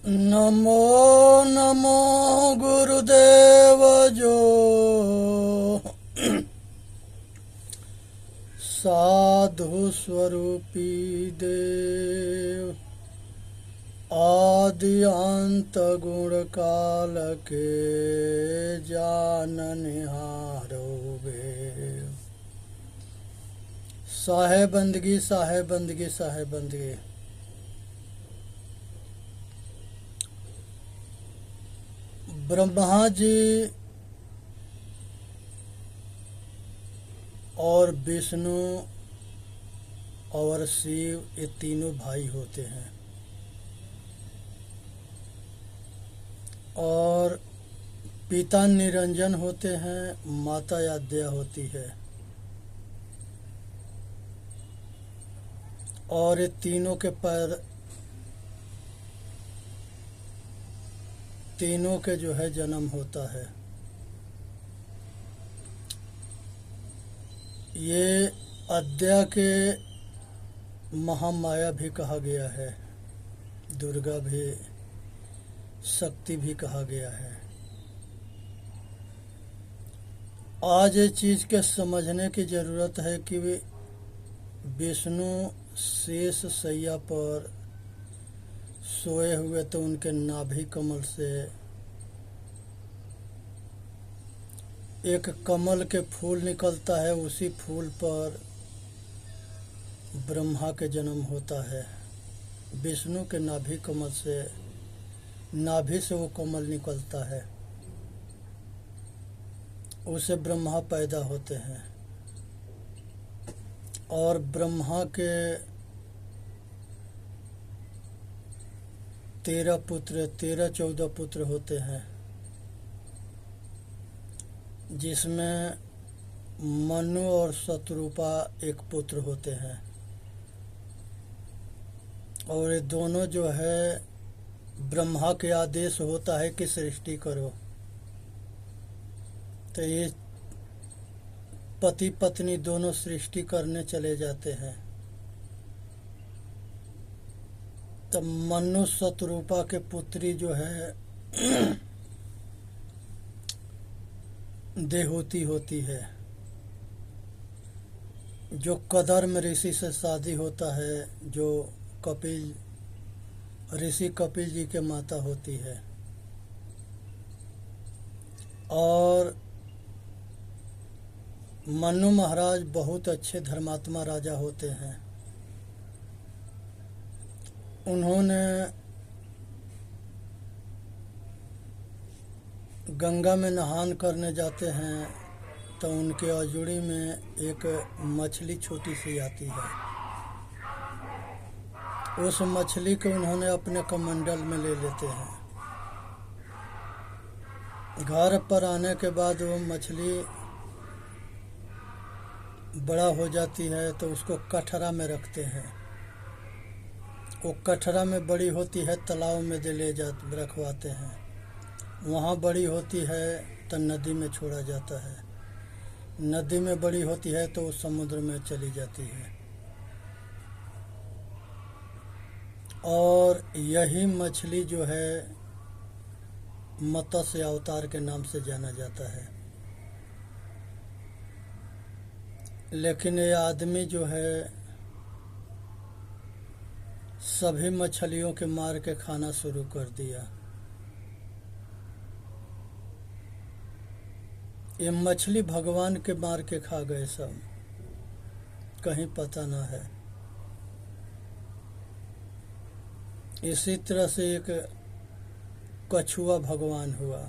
नमो नमो गुरुदेव जो साधु स्वरूपी देव आदि अंत गुण काल के जाननिहारो वे। साहेब बंदगी साहेब बंदगी साहेब बंदगी। ब्रह्मा जी और विष्णु और शिव ये तीनों भाई होते हैं और पिता निरंजन होते हैं, माता आद्या होती है और ये तीनों के तीनों के जो है जन्म होता है। ये अद्या के महामाया भी कहा गया है, दुर्गा भी, शक्ति भी कहा गया है। आज ये चीज के समझने की जरूरत है कि विष्णु शेष शैया पर सोए हुए तो उनके नाभि कमल से एक कमल के फूल निकलता है, उसी फूल पर ब्रह्मा के जन्म होता है। विष्णु के नाभि कमल से, नाभि से वो कमल निकलता है, उसे ब्रह्मा पैदा होते हैं और ब्रह्मा के 13-14 पुत्र होते हैं, जिसमें मनु और शत्रुपा एक पुत्र होते हैं और ये दोनों जो है ब्रह्मा के आदेश होता है कि सृष्टि करो, तो ये पति पत्नी दोनों सृष्टि करने चले जाते हैं। तब मनु शत्रुपा के पुत्री जो है देहूति होती है, जो कदर्म ऋषि से शादी होता है, जो कपिल ऋषि कपिल जी के माता होती है। और मनु महाराज बहुत अच्छे धर्मात्मा राजा होते हैं। उन्होंने गंगा में नहान करने जाते हैं तो उनके अजूड़ी में एक मछली छोटी सी आती है। उस मछली को उन्होंने अपने कमंडल में ले लेते हैं। घर पर आने के बाद वो मछली बड़ा हो जाती है तो उसको कठरा में रखते हैं। वो कठरा में बड़ी होती है, तालाब में ले जा रखवाते हैं। वहाँ बड़ी होती है तो नदी में छोड़ा जाता है, नदी में बड़ी होती है तो समुद्र में चली जाती है। और यही मछली जो है मत्स्य अवतार के नाम से जाना जाता है। लेकिन ये आदमी जो है सभी मछलियों के मार के खाना शुरू कर दिया। ये मछली भगवान के मार के खा गए सब, कहीं पता ना है। इसी तरह से एक कछुआ भगवान हुआ,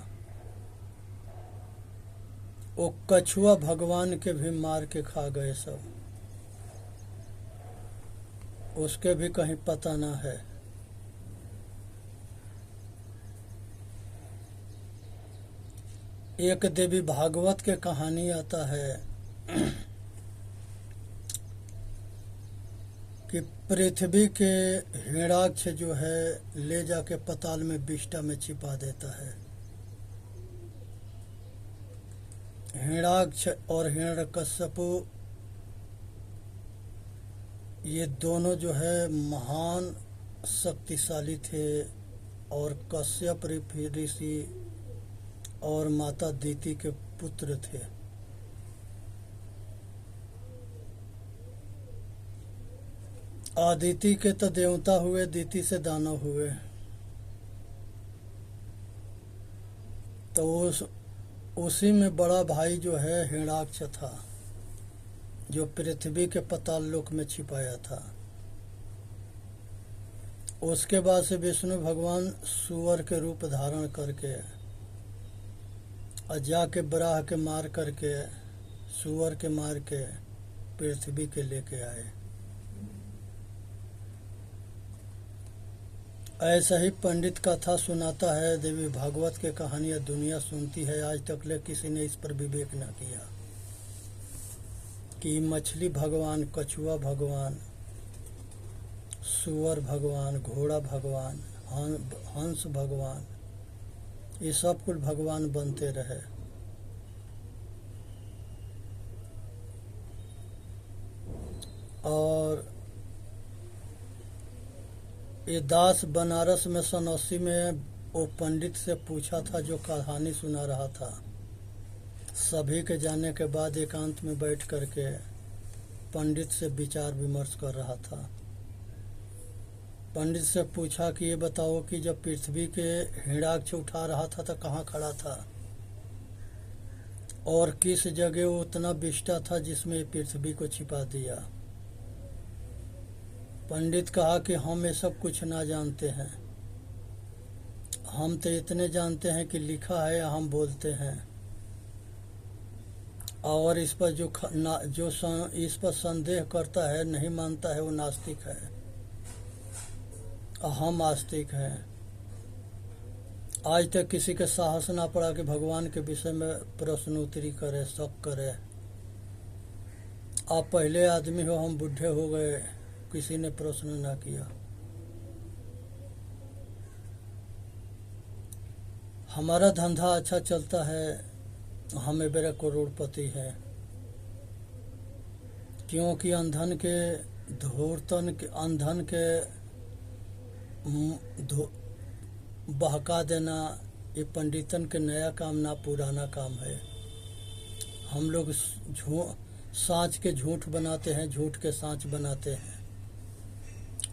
वो कछुआ भगवान के भी मार के खा गए सब, उसके भी कहीं पता ना है। एक देवी भागवत के कहानी आता है कि पृथ्वी के हिरण्याक्ष जो है ले जाके पताल में विष्टा में छिपा देता है। हिरण्याक्ष और हिरण्यकश्यपु ये दोनों जो है महान शक्तिशाली थे और कश्यप ऋषि और माता दीति के पुत्र थे। आदिति के तो देवता हुए, दीति से दानव हुए। तो उसी में बड़ा भाई जो है हिरण्याक्ष था, जो पृथ्वी के पाताल लोक में छिपाया था। उसके बाद से विष्णु भगवान सुअर के रूप धारण करके और जाके बराह के मार करके, सुअर के मार के पृथ्वी के लेके आए। ऐसा ही पंडित कथा सुनाता है, देवी भागवत के कहानियां दुनिया सुनती है। आज तक ले किसी ने इस पर विवेक न किया कि मछली भगवान, कछुआ भगवान, सुअर भगवान, घोड़ा भगवान, हंस भगवान, ये सब कुछ भगवान बनते रहे। और ये दास बनारस में सन 80 में वो पंडित से पूछा था जो कहानी सुना रहा था। सभी के जाने के बाद एकांत में बैठ करके पंडित से विचार विमर्श कर रहा था। पंडित से पूछा कि ये बताओ कि जब पृथ्वी के हिरण्याक्ष उठा रहा था तो कहाँ खड़ा था और किस जगह वो उतना विष्टा था जिसमें पृथ्वी को छिपा दिया। पंडित कहा कि हम ये सब कुछ ना जानते हैं, हम तो इतने जानते हैं कि लिखा है, हम बोलते हैं। और इस पर जो इस पर संदेह करता है, नहीं मानता है, वो नास्तिक है, हम आस्तिक हैं। आज तक किसी के साहस ना पड़ा कि भगवान के विषय में प्रश्नोत्तरी करे, शक करे। आप पहले आदमी हो, हम बूढ़े हो गए, किसी ने प्रश्न ना किया। हमारा धंधा अच्छा चलता है, हमें मेरा करोड़पति है, क्योंकि अंधन के धूर्तन के अंधन के बहका देना ये पंडितन के नया काम ना पुराना काम है। हम लोग साँच के झूठ बनाते हैं, झूठ के साँच बनाते हैं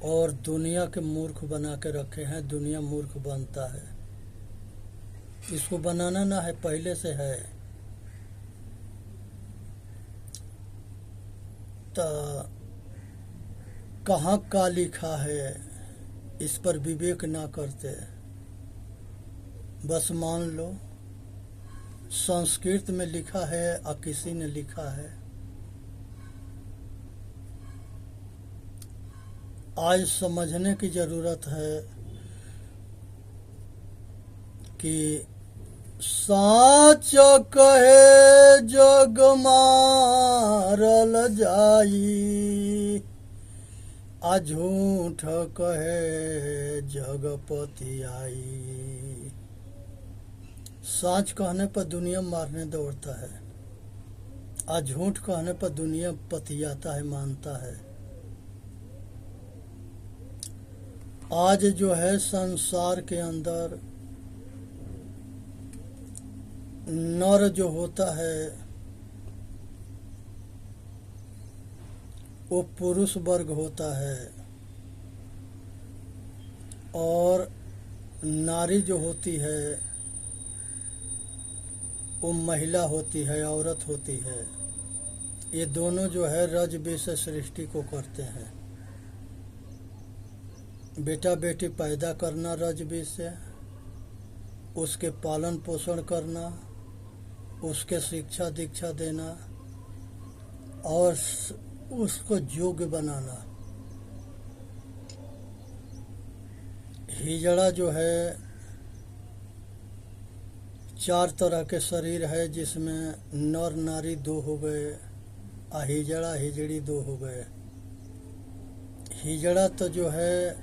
और दुनिया के मूर्ख बना के रखे हैं। दुनिया मूर्ख बनता है, इसको बनाना ना है, पहले से है। तो कहाँ का लिखा है, इस पर विवेक ना करते, बस मान लो संस्कृत में लिखा है और किसी ने लिखा है। आज समझने की जरूरत है कि साच कहे जग मारल जाई, आ झूठ कहे जगपति आई। साच कहने पर दुनिया मारने दौड़ता है, आ झूठ कहने पर दुनिया पतियाता है, मानता है। आज जो है संसार के अंदर नर जो होता है वो पुरुष वर्ग होता है और नारी जो होती है वो महिला होती है, औरत होती है। ये दोनों जो है रज बीज से सृष्टि को करते हैं। बेटा बेटी पैदा करना रज बीज से, उसके पालन पोषण करना, उसके शिक्षा दीक्षा देना और उसको योग्य बनाना। हिजड़ा जो है 4 तरह के शरीर है, जिसमें नर नारी 2 हो गए, हिजड़ा हिजड़ी 2 हो गए। हिजड़ा तो जो है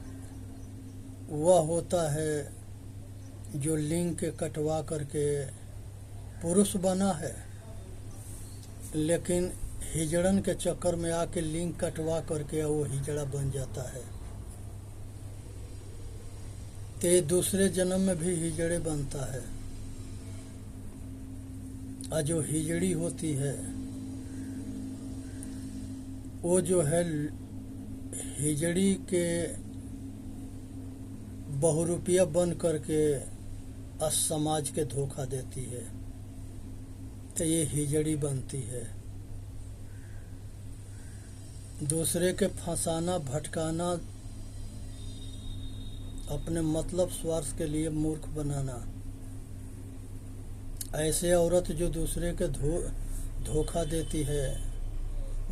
वह होता है जो लिंग के कटवा करके पुरुष बना है, लेकिन हिजड़न के चक्कर में आके लिंग कटवा करके वो हिजड़ा बन जाता है। तो ये दूसरे जन्म में भी हिजड़े बनता है। और जो हिजड़ी होती है वो जो है हिजड़ी के बहुरूपिया बन करके समाज के धोखा देती है, तो ये हिजड़ी बनती है। दूसरे के फंसाना, भटकाना, अपने मतलब स्वार्थ के लिए मूर्ख बनाना, ऐसे औरत जो दूसरे के धोखा देती है,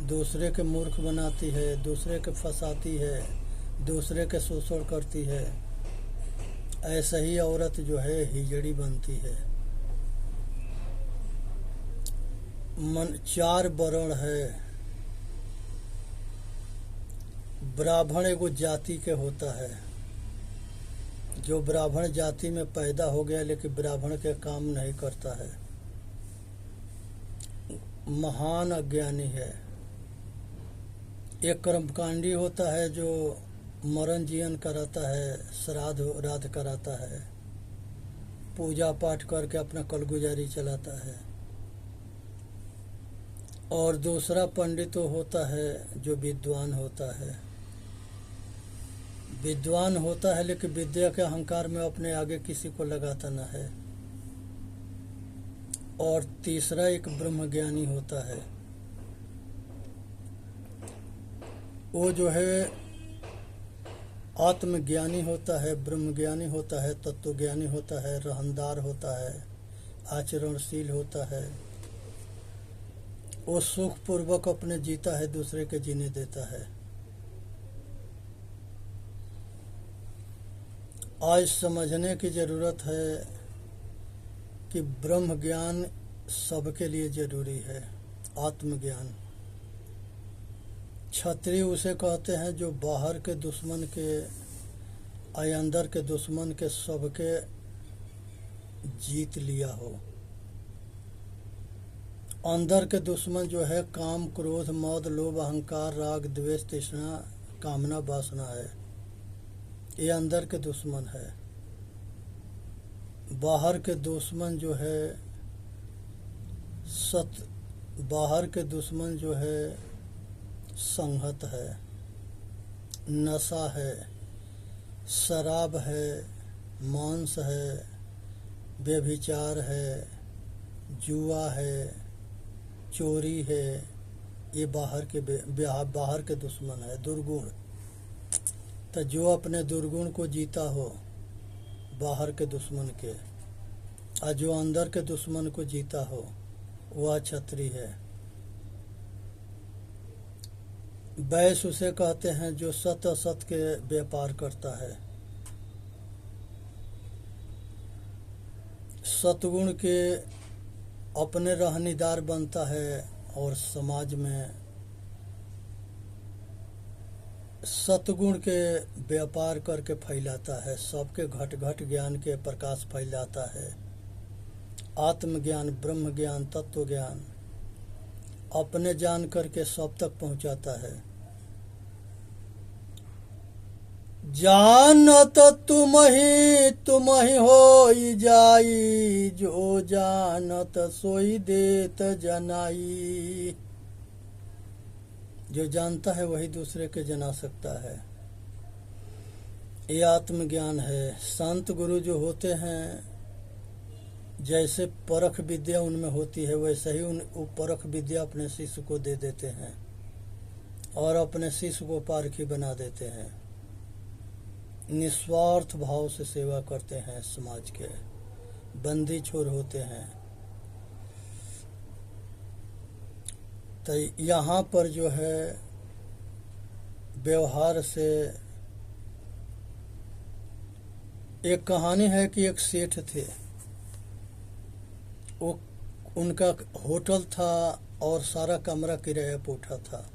दूसरे के मूर्ख बनाती है, दूसरे के फंसाती है, दूसरे के शोषण करती है, ऐसा ही औरत जो है हिजड़ी बनती है। मन 4 वर्ण है। ब्राह्मण एगो जाति के होता है, जो ब्राह्मण जाति में पैदा हो गया लेकिन ब्राह्मण के काम नहीं करता है, महान अज्ञानी है। एक कर्मकांडी होता है जो मरण जीवन कराता है, श्राद्ध राध कराता है, पूजा पाठ करके अपना कलगुजारी चलाता है। और दूसरा पंडित होता है जो विद्वान होता है। विद्वान होता है लेकिन विद्या के अहंकार में अपने आगे किसी को लगाता न है। और तीसरा एक ब्रह्मज्ञानी होता है, वो जो है आत्मज्ञानी होता है, ब्रह्मज्ञानी होता है, तत्वज्ञानी होता है, रहनदार होता है, आचरणशील होता है। वो सुख पूर्वक अपने जीता है, दूसरे के जीने देता है। आज समझने की जरूरत है कि ब्रह्म ज्ञान सबके लिए जरूरी है। आत्मज्ञान, क्षत्रिय उसे कहते हैं जो बाहर के दुश्मन के अंदर के दुश्मन के सबके जीत लिया हो। अंदर के दुश्मन जो है काम, क्रोध, मद, लोभ, अहंकार, राग, द्वेष, तृष्णा, कामना, वासना है, ये अंदर के दुश्मन है। बाहर के दुश्मन जो है बाहर के दुश्मन जो है संहत है, नशा है, शराब है, मांस है, व्यभिचार है, जुआ है, चोरी है। ये बाहर के दुश्मन है, दुर्गुण। तो जो अपने दुर्गुण को जीता हो बाहर के दुश्मन के, और जो अंदर के दुश्मन को जीता हो, वह क्षत्रिय है। वैश्य उसे कहते हैं जो सत असत के व्यापार करता है। सतगुण के अपने रहनीदार बनता है और समाज में सतगुण के व्यापार करके फैलाता है, सबके घट घट ज्ञान के प्रकाश फैलाता है। आत्मज्ञान, ब्रह्म ज्ञान, तत्व ज्ञान अपने जान करके सब तक पहुंचाता है। जानत तुम ही होई जाई, जो जानत सोई देत जनाई। जो जानता है वही दूसरे के जना सकता है। ये आत्मज्ञान है। संत गुरु जो होते हैं, जैसे परख विद्या उनमें होती है, वैसे ही वो परख विद्या अपने शिष्य को दे देते हैं और अपने शिष्य को पारखी बना देते हैं। निस्वार्थ भाव से सेवा करते हैं, समाज के बंदी छोर होते हैं। तो यहाँ पर जो है व्यवहार से एक कहानी है कि एक सेठ थे, वो उनका होटल था और सारा कमरा किराया पे उठा था।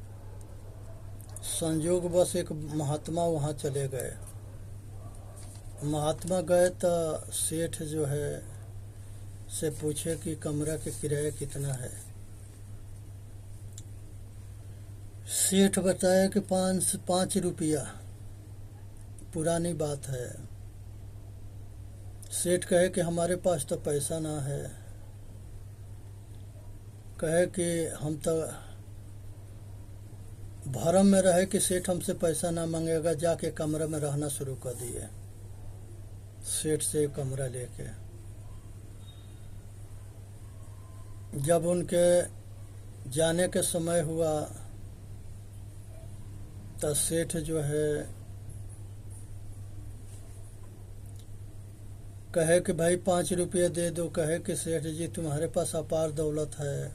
संयोग बस एक महात्मा वहाँ चले गए। महात्मा गए तो सेठ जो है से पूछे कि कमरा के किराया कितना है। सेठ बताया कि 5 रुपया। पुरानी बात है। सेठ कहे कि हमारे पास तो पैसा ना है। कहे कि हम तो भरम में रहे कि सेठ हमसे पैसा ना मांगेगा, जाके कमरे में रहना शुरू कर दिए। सेठ से कमरा लेके जब उनके जाने के समय हुआ तो सेठ जो है कहे कि भाई 5 रुपये दे दो। कहे कि सेठ जी तुम्हारे पास अपार दौलत है,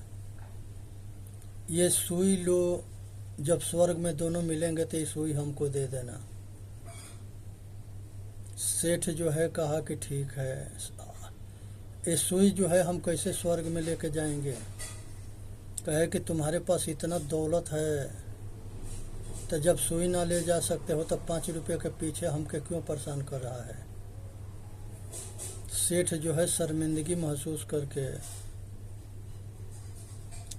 ये सुई लो, जब स्वर्ग में दोनों मिलेंगे तो ये सुई हमको दे देना। सेठ जो है कहा कि ठीक है, ये सुई जो है हम कैसे स्वर्ग में लेके जाएंगे। कहे कि तुम्हारे पास इतना दौलत है तो जब सुई ना ले जा सकते हो तब 5 रुपये के पीछे हमके क्यों परेशान कर रहा है। सेठ जो है शर्मिंदगी महसूस करके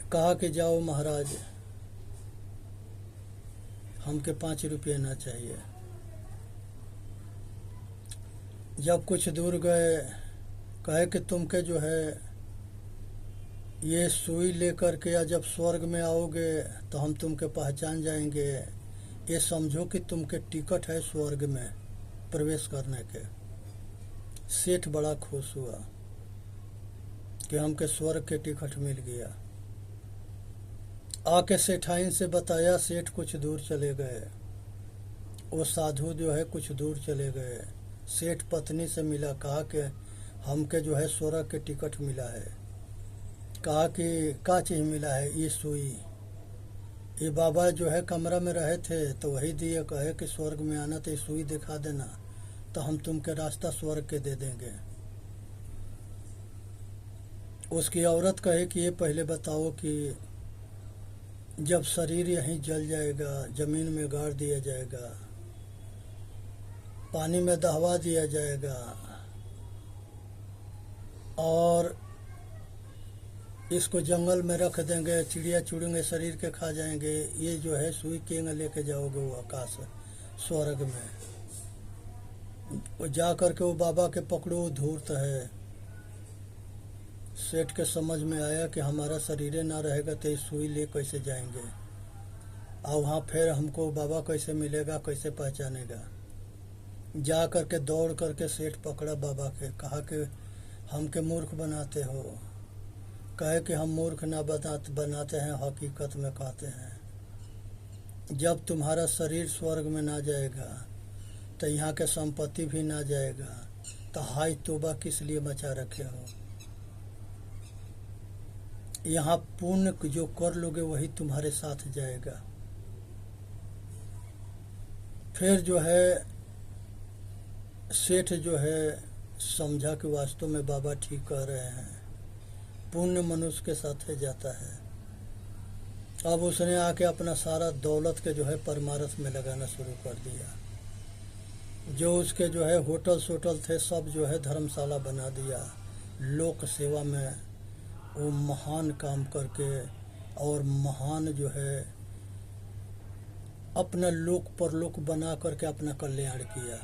कहा कि जाओ महाराज, हमके 5 रुपये ना चाहिए। जब कुछ दूर गए कहे कि तुमके जो है ये सुई लेकर के या जब स्वर्ग में आओगे तो हम तुमके पहचान जाएंगे, ये समझो कि तुमके टिकट है स्वर्ग में प्रवेश करने के। सेठ बड़ा खुश हुआ कि हमके स्वर्ग के टिकट मिल गया। आके सेठाइन से बताया। सेठ कुछ दूर चले गए, वो साधु जो है कुछ दूर चले गए। सेठ पत्नी से मिला, कहा कि हमके जो है स्वर्ग के टिकट मिला है। कहा कि क्या चीज़ मिला है। ये सुई, ये बाबा जो है कमरा में रहे थे तो वही दिए। कहे कि स्वर्ग में आना तो ये सुई दिखा देना तो हम तुमके रास्ता स्वर्ग के दे देंगे। उसकी औरत कहे कि ये पहले बताओ कि जब शरीर यहीं जल जाएगा, जमीन में गाड़ दिया जाएगा, पानी में दहवा दिया जाएगा और इसको जंगल में रख देंगे, चिड़िया चुड़ंगे शरीर के खा जाएंगे, ये जो है सुई केंगे लेके जाओगे वो आकाश स्वर्ग में। वो जा करके वो बाबा के पकड़ो, धूर्त है। सेठ के समझ में आया कि हमारा शरीर ना रहेगा तो ये सुई ले कैसे जाएंगे, और वहाँ फिर हमको बाबा कैसे मिलेगा, कैसे पहचानेगा। जा करके दौड़ करके सेठ पकड़ा बाबा के। कहा कि हमके मूर्ख बनाते हो। कहे कि हम मूर्ख ना बनाते हैं, हकीकत में कहते हैं जब तुम्हारा शरीर स्वर्ग में ना जाएगा तो यहाँ के संपत्ति भी ना जाएगा, तो हाय तोबा किस लिए मचा रखे हो। यहाँ पुण्य जो कर लोगे वही तुम्हारे साथ जाएगा। फिर जो है सेठ जो है समझा कि वास्तव में बाबा ठीक कह रहे हैं, पुण्य मनुष्य के साथ जाता है। अब उसने आके अपना सारा दौलत के जो है परमार्थ में लगाना शुरू कर दिया। जो उसके जो है होटल सोटल थे सब जो है धर्मशाला बना दिया। लोक सेवा में वो महान काम करके और महान जो है अपना लोक परलोक बना करके अपना कल्याण किया।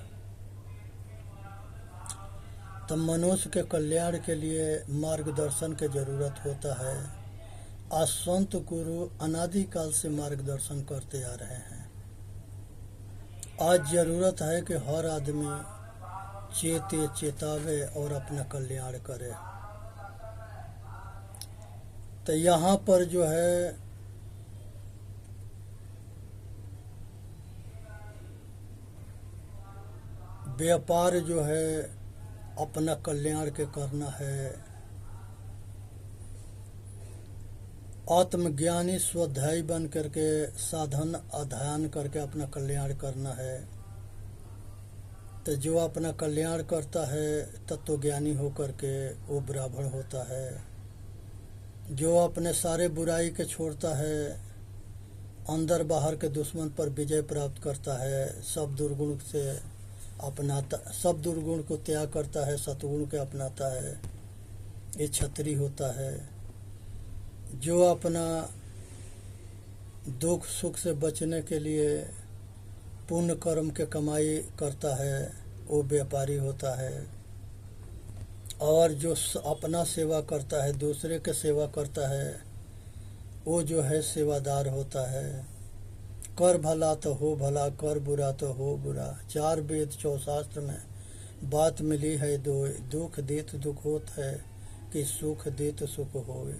तो मनुष्य के कल्याण के लिए मार्गदर्शन की जरूरत होता है। आज संत गुरु अनादिकाल से मार्गदर्शन करते आ रहे हैं। आज जरूरत है कि हर आदमी चेते चेतावे और अपना कल्याण करे। तो यहाँ पर जो है व्यापार जो है अपना कल्याण के करना है। आत्मज्ञानी स्वाध्यायी बन करके साधन अध्ययन करके अपना कल्याण करना है। तो जो अपना कल्याण करता है तत्वज्ञानी होकर के वो ब्राह्मण होता है। जो अपने सारे बुराई के छोड़ता है, अंदर बाहर के दुश्मन पर विजय प्राप्त करता है, सब दुर्गुण से अपनाता, सब दुर्गुण को त्याग करता है, सतगुण के अपनाता है, ये क्षत्रिय होता है। जो अपना दुख सुख से बचने के लिए पुण्य कर्म के कमाई करता है वो व्यापारी होता है। और जो अपना सेवा करता है, दूसरे के सेवा करता है, वो जो है सेवादार होता है। कर भला तो हो भला, कर बुरा तो हो बुरा। 4 वेद 4 शास्त्र में बात मिली है दो, दुख देत दुख होत है, कि सुख देत सुख होवे।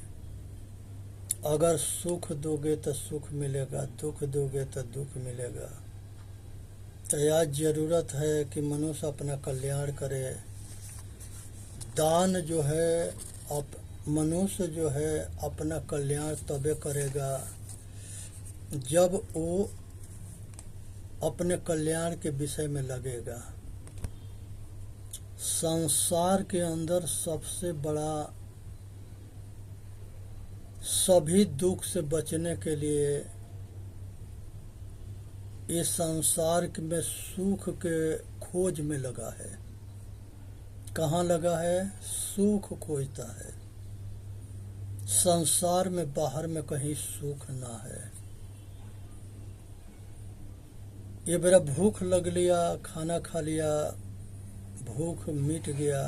अगर सुख दोगे तो सुख मिलेगा, दुख दोगे तो दुख मिलेगा। तो आज जरूरत है कि मनुष्य अपना कल्याण करे। दान जो है, मनुष्य जो है अपना कल्याण तबे करेगा जब वो अपने कल्याण के विषय में लगेगा। संसार के अंदर सबसे बड़ा, सभी दुख से बचने के लिए इस संसार में सुख के खोज में लगा है। कहाँ लगा है? सुख खोजता है। संसार में बाहर में कहीं सुख ना है। ये मेरा भूख लग लिया, खाना खा लिया, भूख मिट गया।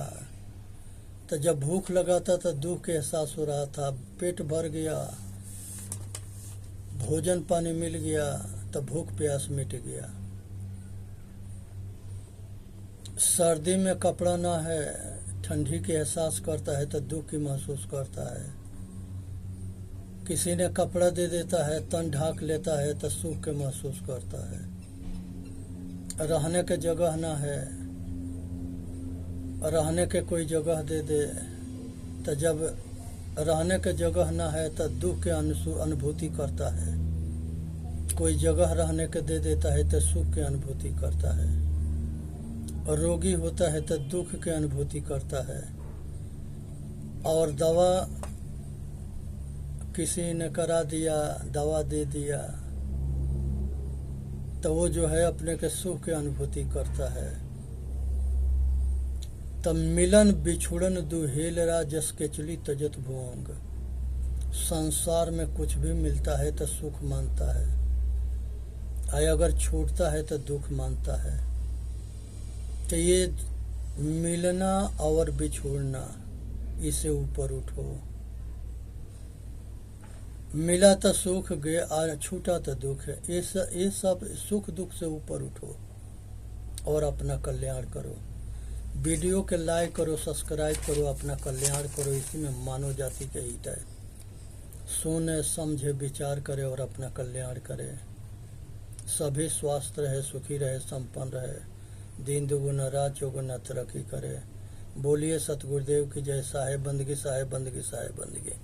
तो जब भूख लगा था तो दुख के एहसास हो रहा था। पेट भर गया, भोजन पानी मिल गया तो भूख प्यास मिट गया। सर्दी में कपड़ा ना है, ठंडी के एहसास करता है तो दुख की महसूस करता है। किसी ने कपड़ा दे देता है, तन ढाक लेता है तो सुख के महसूस करता है। रहने के जगह ना है, रहने के कोई जगह दे दे तो जब रहने के जगह ना है तो दुख के अनुभूति करता है। कोई जगह रहने के दे देता है तो सुख की अनुभूति करता है। और रोगी होता है तो दुख की अनुभूति करता है। और दवा किसी ने करा दिया, दवा दे दिया तो वो जो है अपने के सुख की अनुभूति करता है। तब मिलन बिछुड़न दुहेलरा, जस के चली तजत भोंग। संसार में कुछ भी मिलता है तो सुख मानता है, अगर छूटता है तो दुख मानता है। तो ये मिलना और बिछुड़ना, इसे ऊपर उठो। मिला तो सुख, गया छूटा तो दुख है। ये सब सुख दुख से ऊपर उठो और अपना कल्याण करो। वीडियो के लाइक करो, सब्सक्राइब करो, अपना कल्याण करो। इसी में मानव जाति के हित है। सुने समझे विचार करे और अपना कल्याण करे। सभी स्वस्थ रहे, सुखी रहे, संपन्न रहे, दिन दुगुना रात चौगुना तरक्की करे। बोलिए सतगुरुदेव की जय। साहेब बंदगी, साहेब बंदगी, साहेब बंदगी।